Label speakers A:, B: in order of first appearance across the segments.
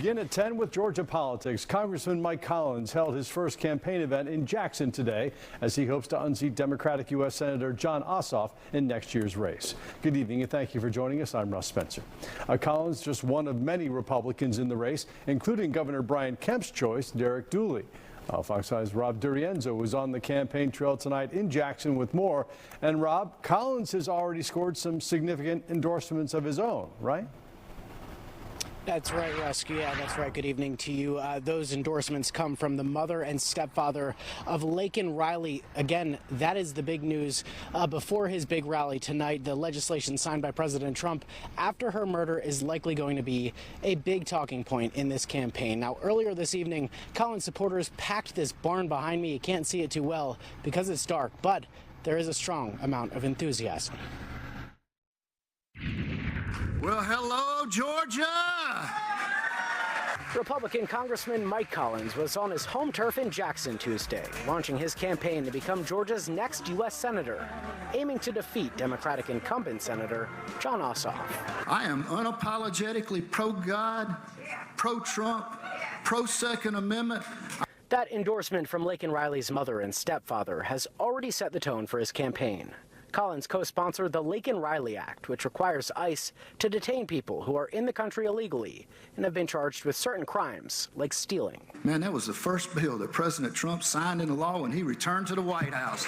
A: Begin at 10 with Georgia politics. Congressman Mike Collins held his first campaign event in Jackson today as he hopes to unseat Democratic U.S. Senator Jon Ossoff in next year's race. Good evening and thank you for joining us. I'm Russ Spencer. Collins just one of many Republicans in the race, including Governor Brian Kemp's choice, Derek Dooley. Fox 5's Rob Durienzo was on the campaign trail tonight in Jackson with more. And Rob, Collins has already scored some significant endorsements of his own, right?
B: That's right, Russ. Yeah, that's right. Good evening to you. Those endorsements come from the mother and stepfather of Laken Riley. Again, that is the big news. Before his big rally tonight, the legislation signed by President Trump after her murder is likely going to be a big talking point in this campaign. Now, earlier this evening, Collins supporters packed this barn behind me. You can't see it too well because it's dark, but there is a strong amount of enthusiasm.
C: Well, hello, Georgia!
B: Republican Congressman Mike Collins was on his home turf in Jackson Tuesday, launching his campaign to become Georgia's next U.S. Senator, aiming to defeat Democratic incumbent Senator Jon Ossoff.
C: I am unapologetically pro-God, pro-Trump, pro-Second Amendment.
B: That endorsement from Laken Riley's mother and stepfather has already set the tone for his campaign. Collins co-sponsored the Laken Riley Act, which requires ICE to detain people who are in the country illegally and have been charged with certain crimes, like stealing.
C: Man, that was the first bill that President Trump signed into law when he returned to the White House.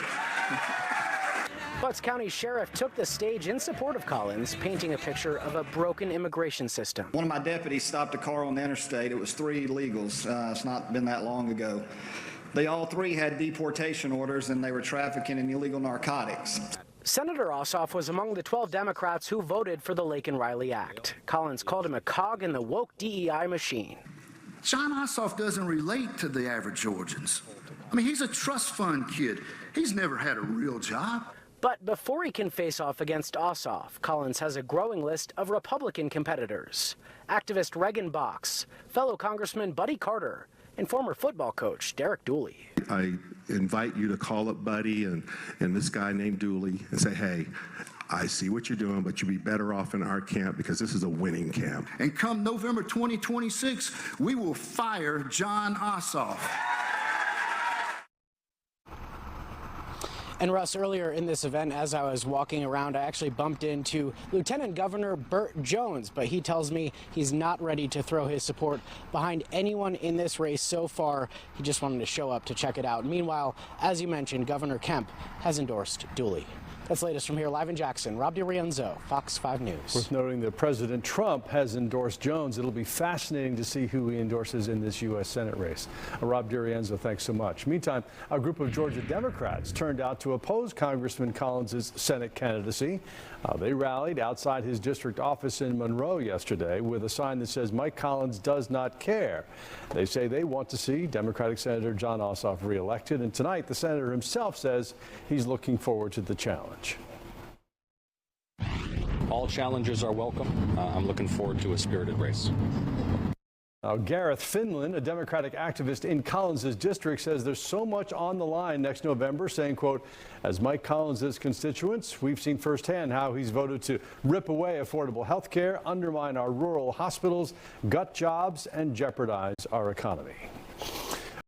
B: Butts County Sheriff took the stage in support of Collins, painting a picture of a broken immigration system.
D: One of my deputies stopped a car on the interstate. It was 3 illegals. It's not been that long ago. They all 3 had deportation orders, and they were trafficking in illegal narcotics.
B: Senator Ossoff was among the 12 Democrats who voted for the Laken Riley Act. Collins called him a cog in the woke DEI machine.
C: Jon Ossoff doesn't relate to the average Georgians. I mean, he's a trust fund kid. He's never had a real job.
B: But before he can face off against Ossoff, Collins has a growing list of Republican competitors. Activist Regan Box, fellow Congressman Buddy Carter, and former football coach Derek Dooley.
E: I invite you to call up Buddy and this guy named Dooley and say, hey, I see what you're doing, but you'd be better off in our camp because this is a winning camp.
C: And come November 2026, we will fire Jon Ossoff.
B: And Russ, earlier in this event, as I was walking around, I actually bumped into Lieutenant Governor Burt Jones, but he tells me he's not ready to throw his support behind anyone in this race so far. He just wanted to show up to check it out. Meanwhile, as you mentioned, Governor Kemp has endorsed Dooley. That's the latest from here live in Jackson. Rob DiRienzo, Fox 5 News.
A: Worth noting that President Trump has endorsed Jones. It'll be fascinating to see who he endorses in this U.S. Senate race. Rob DiRienzo, thanks so much. Meantime, a group of Georgia Democrats turned out to oppose Congressman Collins' Senate candidacy. They rallied outside his district office in Monroe yesterday with a sign that says Mike Collins does not care. They say they want to see Democratic Senator Jon Ossoff reelected, and tonight the senator himself says he's looking forward to the challenge.
F: All challenges are welcome. I'm looking forward to a spirited race.
A: Gareth Finlan, a Democratic activist in Collins' district, says there's so much on the line next November, saying, quote, as Mike Collins' constituents, we've seen firsthand how he's voted to rip away affordable health care, undermine our rural hospitals, gut jobs, and jeopardize our economy.